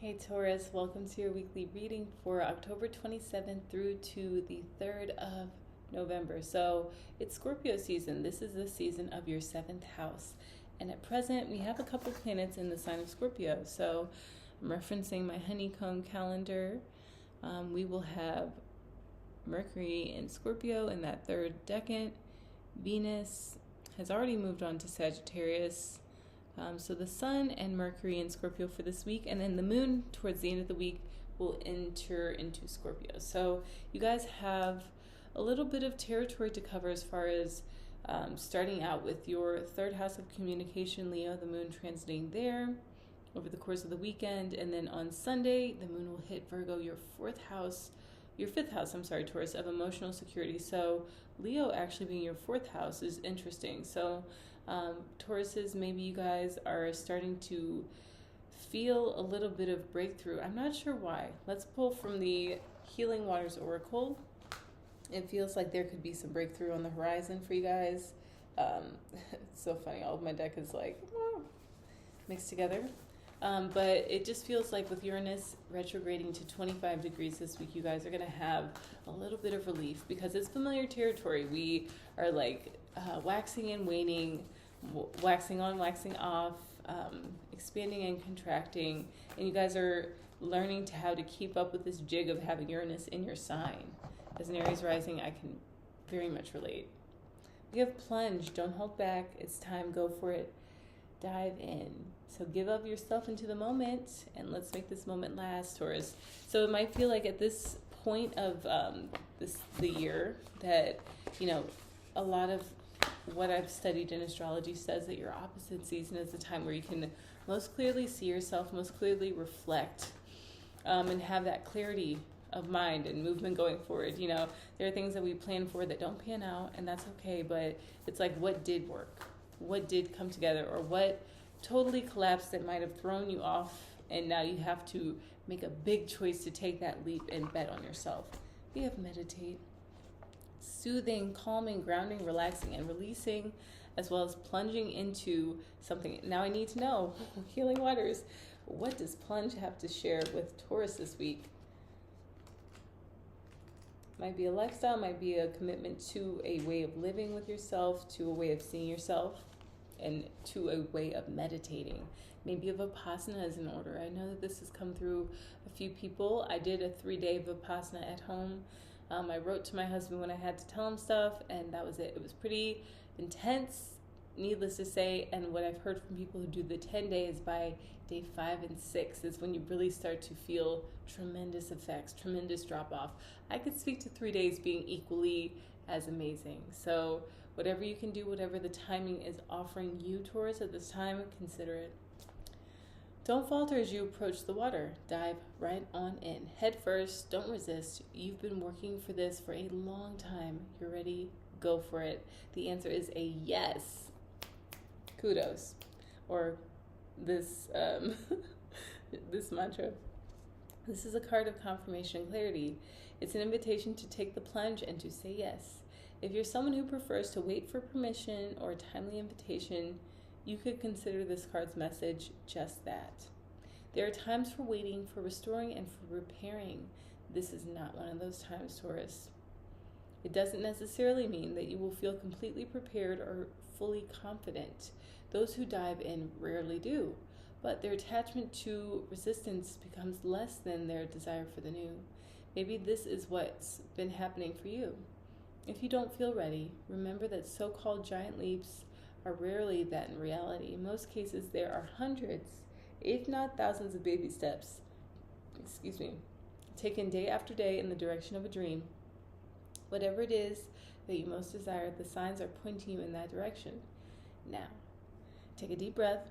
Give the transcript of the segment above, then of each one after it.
Hey Taurus, welcome to your weekly reading for October 27th through to the 3rd of November. So it's Scorpio season. This is the season of your 7th house. And at present, we have a couple planets in the sign of Scorpio. So I'm referencing my honeycomb calendar. We will have Mercury in Scorpio in that 3rd decan. Venus has already moved on to Sagittarius. So the Sun and Mercury in Scorpio for this week, and then the Moon towards the end of the week will enter into Scorpio. So you guys have a little bit of territory to cover as far as starting out with your 3rd house of communication, Leo, the Moon transiting there over the course of the weekend, and then on Sunday, the Moon will hit Virgo, your 5th house, Taurus, of emotional security. So Leo actually being your 4th house is interesting. So Tauruses, maybe you guys are starting to feel a little bit of breakthrough. I'm not sure why. Let's pull from the Healing Waters Oracle. It feels like there could be some breakthrough on the horizon for you guys. It's so funny. All of my deck is like mixed together. But it just feels like with Uranus retrograding to 25 degrees this week, you guys are going to have a little bit of relief because it's familiar territory. We are like waxing and waning, waxing on, waxing off, expanding and contracting. And you guys are learning to how to keep up with this jig of having Uranus in your sign. As an Aries rising, I can very much relate. We have plunge. Don't hold back. It's time. Go for it. Dive in. So give of yourself into the moment, and let's make this moment last, Taurus. So it might feel like at this point of the year that, a lot of what I've studied in astrology says that your opposite season is the time where you can most clearly see yourself, most clearly reflect, and have that clarity of mind and movement going forward. There are things that we plan for that don't pan out, and that's okay, but it's like what did work? What did come together, or what totally collapsed that might have thrown you off, and now you have to make a big choice to take that leap and bet on yourself. We have meditate, soothing, calming, grounding, relaxing, and releasing, as well as plunging into something. Now I need to know, Healing Waters, what does plunge have to share with Taurus this week? Might be a lifestyle, might be a commitment to a way of living with yourself, to a way of seeing yourself, and to a way of meditating. Maybe a Vipassana is in order. I know that this has come through a few people. I did a 3-day Vipassana at home. I wrote to my husband when I had to tell him stuff, and that was it. It was pretty intense, needless to say, and what I've heard from people who do the 10 days, by day 5 and 6 is when you really start to feel tremendous effects, tremendous drop-off. I could speak to 3 days being equally as amazing. So whatever you can do, whatever the timing is offering you, Taurus, at this time, consider it. Don't falter as you approach the water. Dive right on in. Head first. Don't resist. You've been working for this for a long time. You're ready. Go for it. The answer is a yes. Kudos. Or this this mantra. This is a card of confirmation and clarity. It's an invitation to take the plunge and to say yes. If you're someone who prefers to wait for permission or a timely invitation, you could consider this card's message just that. There are times for waiting, for restoring, and for repairing. This is not one of those times, Taurus. It doesn't necessarily mean that you will feel completely prepared or fully confident. Those who dive in rarely do, but their attachment to resistance becomes less than their desire for the new. Maybe this is what's been happening for you. If you don't feel ready, remember that so-called giant leaps are rarely that in reality. In most cases, there are hundreds, if not thousands of baby steps, taken day after day in the direction of a dream. Whatever it is that you most desire, the signs are pointing you in that direction. Now, take a deep breath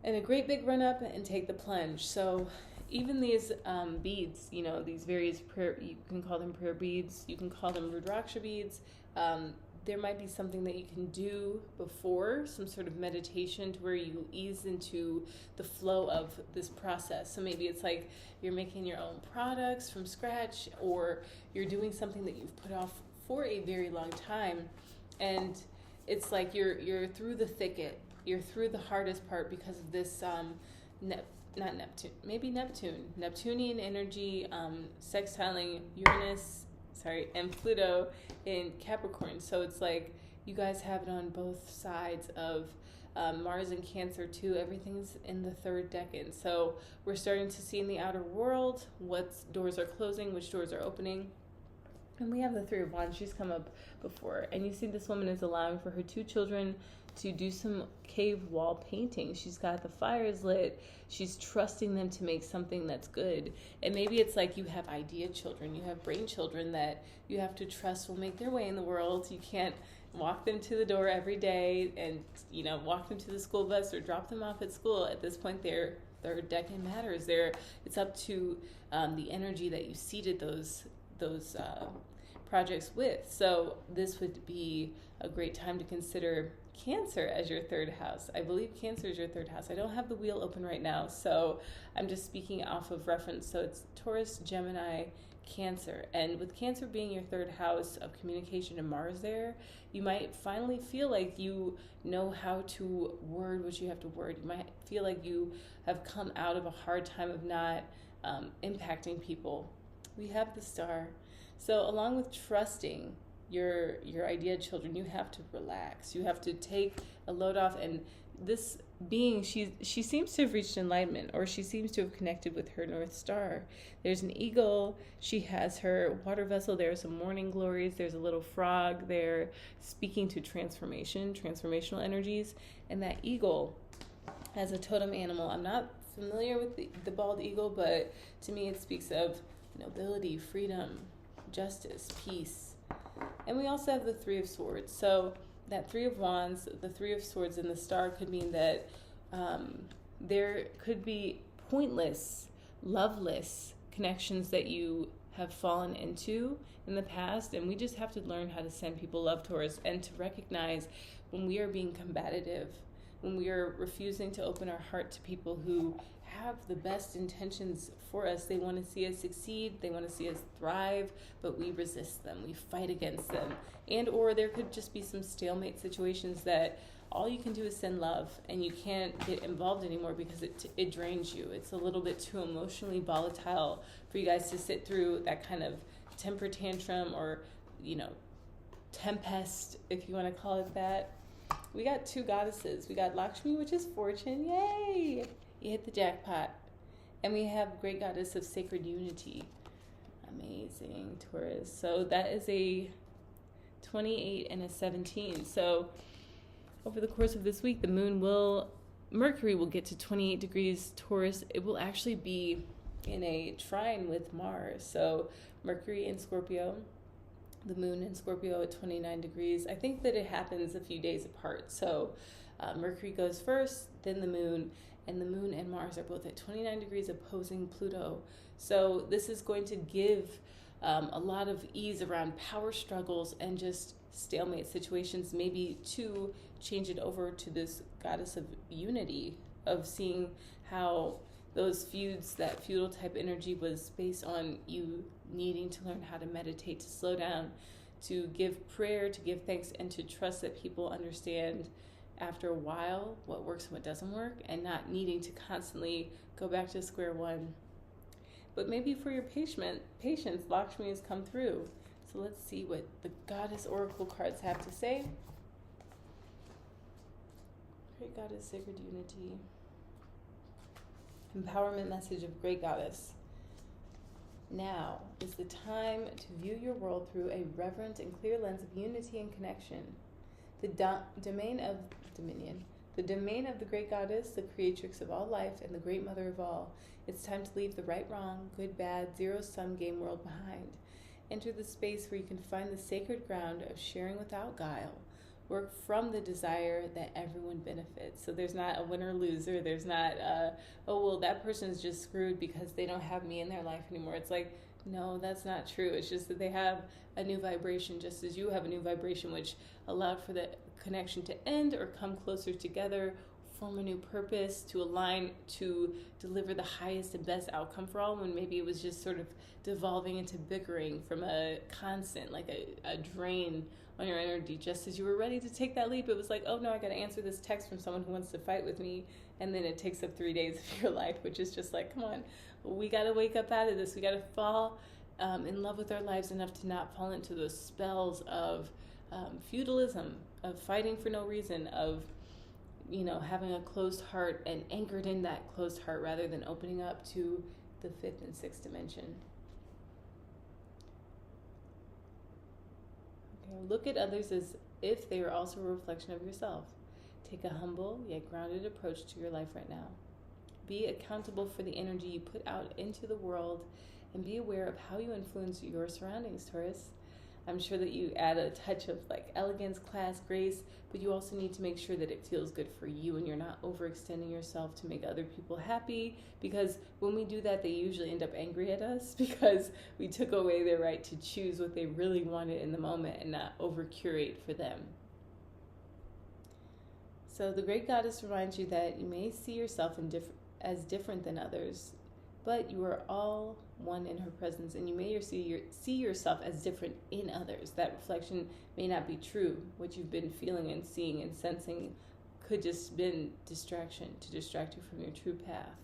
and a great big run up and take the plunge. So even these beads, these various prayer, you can call them prayer beads, you can call them Rudraksha beads. There might be something that you can do before, some sort of meditation to where you ease into the flow of this process. So maybe it's like you're making your own products from scratch, or you're doing something that you've put off for a very long time, and it's like you're through the thicket, you're through the hardest part because of this not Neptune, maybe Neptunian energy, sextiling Uranus, and Pluto in Capricorn. So it's like you guys have it on both sides of Mars and Cancer too. Everything's in the third decan. So we're starting to see in the outer world what doors are closing, which doors are opening. And we have the Three of Wands. She's come up before. And you see this woman is allowing for her 2 children to do some cave wall painting. She's got the fires lit. She's trusting them to make something that's good. And maybe it's like you have idea children. You have brain children that you have to trust will make their way in the world. You can't walk them to the door every day and, walk them to the school bus or drop them off at school. At this point, their decan matters. It's up to the energy that you seeded those projects with. So this would be a great time to consider Cancer as your 3rd house. I believe Cancer is your 3rd house. I don't have the wheel open right now, so I'm just speaking off of reference. So it's Taurus, Gemini, Cancer. And with Cancer being your 3rd house of communication and Mars there, you might finally feel like you know how to word what you have to word. You might feel like you have come out of a hard time of not impacting people. We have the Star. So along with trusting your idea children, you have to relax. You have to take a load off. And this being, she seems to have reached enlightenment, or she seems to have connected with her North Star. There's an eagle. She has her water vessel. There are some morning glories. There's a little frog there speaking to transformational energies. And that eagle as a totem animal, I'm not familiar with the bald eagle, but to me it speaks of nobility, freedom, justice, peace. And we also have the Three of Swords. So that Three of Wands, the Three of Swords, and the Star could mean that there could be pointless, loveless connections that you have fallen into in the past, and we just have to learn how to send people love towards and to recognize when we are being combative, when we are refusing to open our heart to people who have the best intentions for us. They want to see us succeed, they want to see us thrive, but we resist them, we fight against them. And or there could just be some stalemate situations that all you can do is send love, and you can't get involved anymore because it drains you. It's a little bit too emotionally volatile for you guys to sit through that kind of temper tantrum or, tempest, if you want to call it that. We got 2 goddesses. We got Lakshmi, which is fortune. Yay! You hit the jackpot. And we have Great Goddess of Sacred Unity. Amazing, Taurus. So that is a 28 and a 17. So over the course of this week, Mercury will get to 28 degrees Taurus. It will actually be in a trine with Mars. So Mercury in Scorpio, the moon in Scorpio at 29 degrees. I think that it happens a few days apart. So Mercury goes first, then the moon, and the moon and Mars are both at 29 degrees opposing Pluto. So this is going to give a lot of ease around power struggles and just stalemate situations, maybe to change it over to this goddess of unity, of seeing how those feuds, that feudal type energy was based on you needing to learn how to meditate, to slow down, to give prayer, to give thanks, and to trust that people understand after a while what works and what doesn't work, and not needing to constantly go back to square one. But maybe for your patience, Lakshmi has come through. So let's see what the Goddess Oracle cards have to say. Great Goddess, Sacred Unity. Empowerment message of Great Goddess. Now is the time to view your world through a reverent and clear lens of unity and connection. The domain of the Great Goddess, the creatrix of all life and the Great Mother of all. It's time to leave the right, wrong, good, bad, zero-sum game world behind. Enter the space where you can find the sacred ground of sharing without guile. Work from the desire that everyone benefits. So there's not a winner-loser. There's not, that person's just screwed because they don't have me in their life anymore. It's like, no, that's not true. It's just that they have a new vibration, just as you have a new vibration, which allowed for the connection to end or come closer together form a new purpose, to align, to deliver the highest and best outcome for all, when maybe it was just sort of devolving into bickering from a constant, like a drain on your energy. Just as you were ready to take that leap, it was like, oh no, I got to answer this text from someone who wants to fight with me. And then it takes up 3 days of your life, which is just like, come on, we got to wake up out of this. We got to fall in love with our lives enough to not fall into those spells of feudalism, of fighting for no reason, of having a closed heart and anchored in that closed heart rather than opening up to the 5th and 6th dimension. Okay, look at others as if they are also a reflection of yourself. Take a humble yet grounded approach to your life right now. Be accountable for the energy you put out into the world, and be aware of how you influence your surroundings, Taurus. I'm sure that you add a touch of elegance, class, grace, but you also need to make sure that it feels good for you and you're not overextending yourself to make other people happy, because when we do that, they usually end up angry at us because we took away their right to choose what they really wanted in the moment and not over-curate for them. So the great goddess reminds you that you may see yourself as different than others, but you are all one in her presence, and you may see yourself as different in others. That reflection may not be true. What you've been feeling and seeing and sensing could just been distraction to distract you from your true path.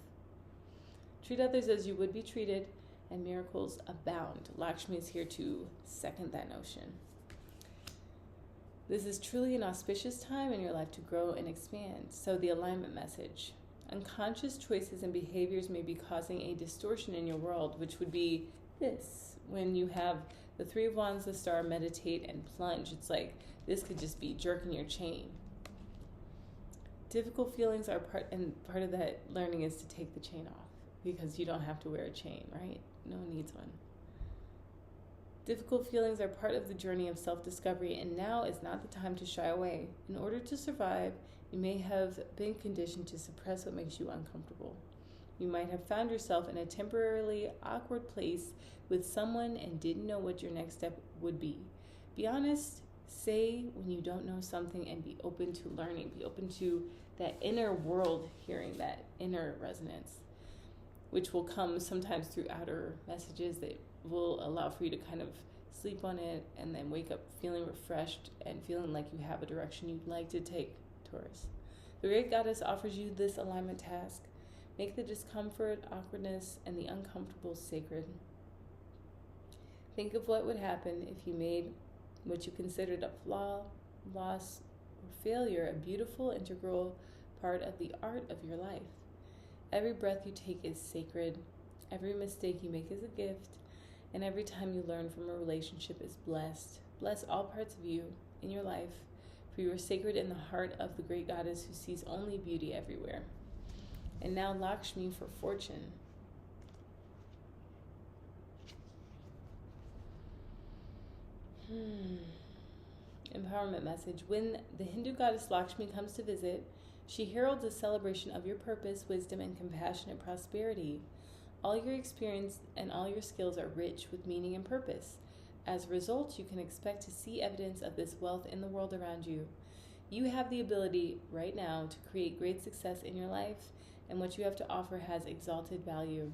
Treat others as you would be treated, and miracles abound. Lakshmi is here to second that notion. This is truly an auspicious time in your life to grow and expand. So the alignment message. Unconscious choices and behaviors may be causing a distortion in your world, which would be this. When you have the 3 of Wands, the Star, meditate, and plunge, it's like this could just be jerking your chain. Difficult feelings are part of that learning is to take the chain off, because you don't have to wear a chain, right? No one needs one. Difficult feelings are part of the journey of self-discovery, and now is not the time to shy away. In order to survive, you may have been conditioned to suppress what makes you uncomfortable. You might have found yourself in a temporarily awkward place with someone and didn't know what your next step would be. Be honest, say when you don't know something, and be open to learning. Be open to that inner world hearing, that inner resonance, which will come sometimes through outer messages that will allow for you to kind of sleep on it and then wake up feeling refreshed and feeling like you have a direction you'd like to take, Taurus. The great goddess offers you this alignment task. Make the discomfort, awkwardness, and the uncomfortable sacred. Think of what would happen if you made what you considered a flaw, loss, or failure a beautiful, integral part of the art of your life. Every breath you take is sacred. Every mistake you make is a gift. And every time you learn from a relationship is blessed. Bless all parts of you in your life, for you are sacred in the heart of the great goddess who sees only beauty everywhere. And now Lakshmi for fortune. Empowerment message. When the Hindu goddess Lakshmi comes to visit, she heralds a celebration of your purpose, wisdom, and compassionate prosperity. All your experience and all your skills are rich with meaning and purpose. As a result, you can expect to see evidence of this wealth in the world around you. You have the ability right now to create great success in your life, and what you have to offer has exalted value.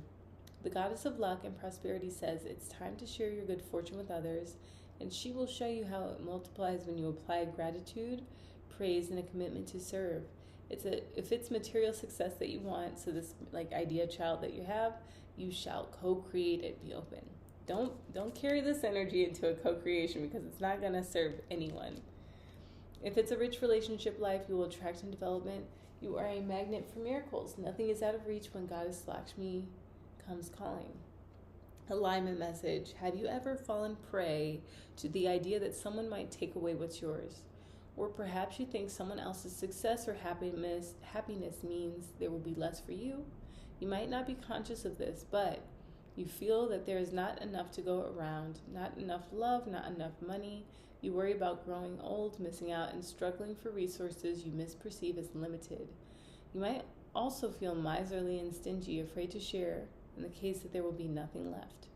The goddess of luck and prosperity says it's time to share your good fortune with others, and she will show you how it multiplies when you apply gratitude, praise, and a commitment to serve. If it's material success that you want, so this idea child that you have, you shall co-create it. Be open. Don't carry this energy into a co-creation, because it's not going to serve anyone. If it's a rich relationship life, you will attract and development. You are a magnet for miracles. Nothing is out of reach when Goddess Lakshmi comes calling. Alignment message. Have you ever fallen prey to the idea that someone might take away what's yours? Or perhaps you think someone else's success or happiness means there will be less for you? You might not be conscious of this, but you feel that there is not enough to go around, not enough love, not enough money. You worry about growing old, missing out, and struggling for resources you misperceive as limited. You might also feel miserly and stingy, afraid to share in the case that there will be nothing left.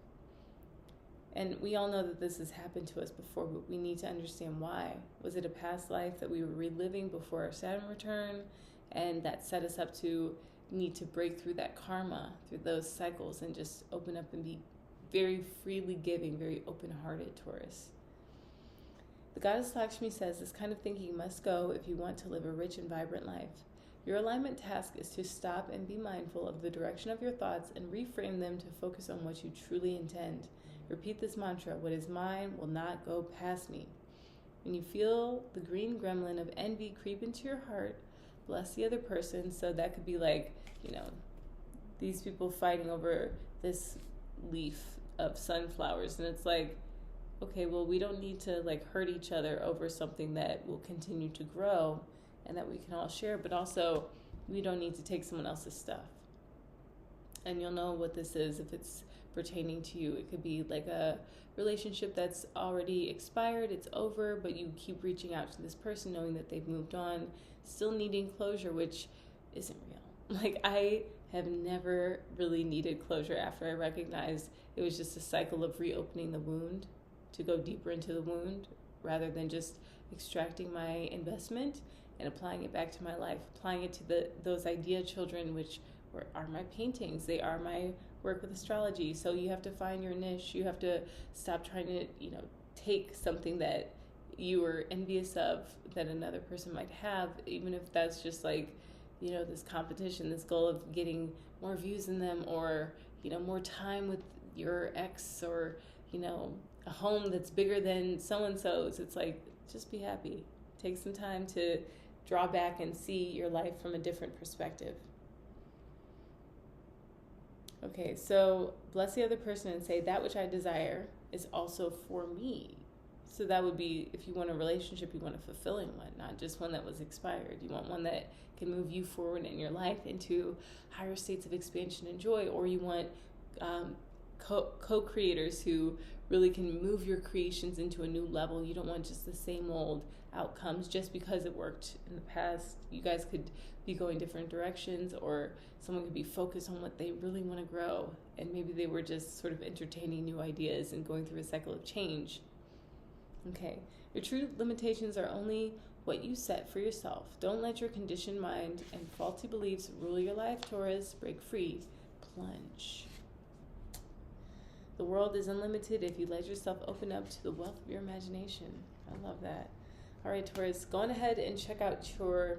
And we all know that this has happened to us before, but we need to understand why. Was it a past life that we were reliving before our Saturn return? and that set us up to need to break through that karma, through those cycles, and just open up and be very freely giving, very open-hearted, Taurus. The goddess Lakshmi says this kind of thinking must go if you want to live a rich and vibrant life. Your alignment task is to stop and be mindful of the direction of your thoughts and reframe them to focus on what you truly intend. Repeat this mantra: what is mine will not go past me. When you feel the green gremlin of envy creep into your heart, bless the other person. So that could be like, these people fighting over this leaf of sunflowers. And it's like, okay, well, we don't need to hurt each other over something that will continue to grow and that we can all share, but also we don't need to take someone else's stuff. And you'll know what this is if it's pertaining to you. It could be like a relationship that's already expired, it's over, but you keep reaching out to this person knowing that they've moved on, still needing closure, which isn't real. I have never really needed closure after I recognized it was just a cycle of reopening the wound, to go deeper into the wound rather than just extracting my investment and applying it back to my life, applying it to those idea children, which are my paintings. They are my work with astrology. So you have to find your niche. You have to stop trying to, take something that you were envious of that another person might have, even if that's just this competition, this goal of getting more views in them, or, more time with your ex, or, a home that's bigger than so-and-so's. It's just be happy. Take some time to draw back and see your life from a different perspective. Okay, so bless the other person and say, that which I desire is also for me. So that would be, if you want a relationship, you want a fulfilling one, not just one that was expired. You want one that can move you forward in your life into higher states of expansion and joy, or you want co-creators who really can move your creations into a new level. You don't want just the same old outcomes just because it worked in the past. You guys could be going different directions, or someone could be focused on what they really want to grow, and maybe they were just sort of entertaining new ideas and going through a cycle of change. Okay, your true limitations are only what you set for yourself. Don't let your conditioned mind and faulty beliefs rule your life, Taurus. Break free. Plunge. The world is unlimited if you let yourself open up to the wealth of your imagination. I love that. All right, Taurus, go on ahead and check out your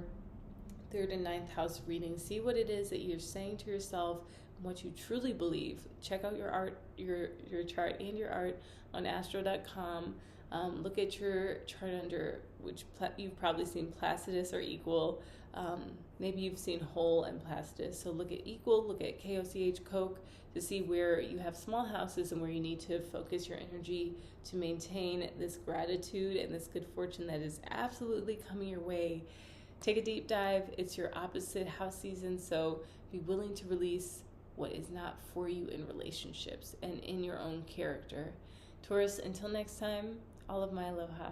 3rd and 9th house reading. See what it is that you're saying to yourself, what you truly believe. Check out your art, your chart and your art on astro.com. Look at your chart under which you've probably seen Placidus or equal. Maybe you've seen whole and Placidus. So look at equal, look at KOCH, Coke, to see where you have small houses and where you need to focus your energy to maintain this gratitude and this good fortune that is absolutely coming your way. Take a deep dive. It's your opposite house season, so be willing to release what is not for you in relationships and in your own character. Taurus, until next time, all of my aloha.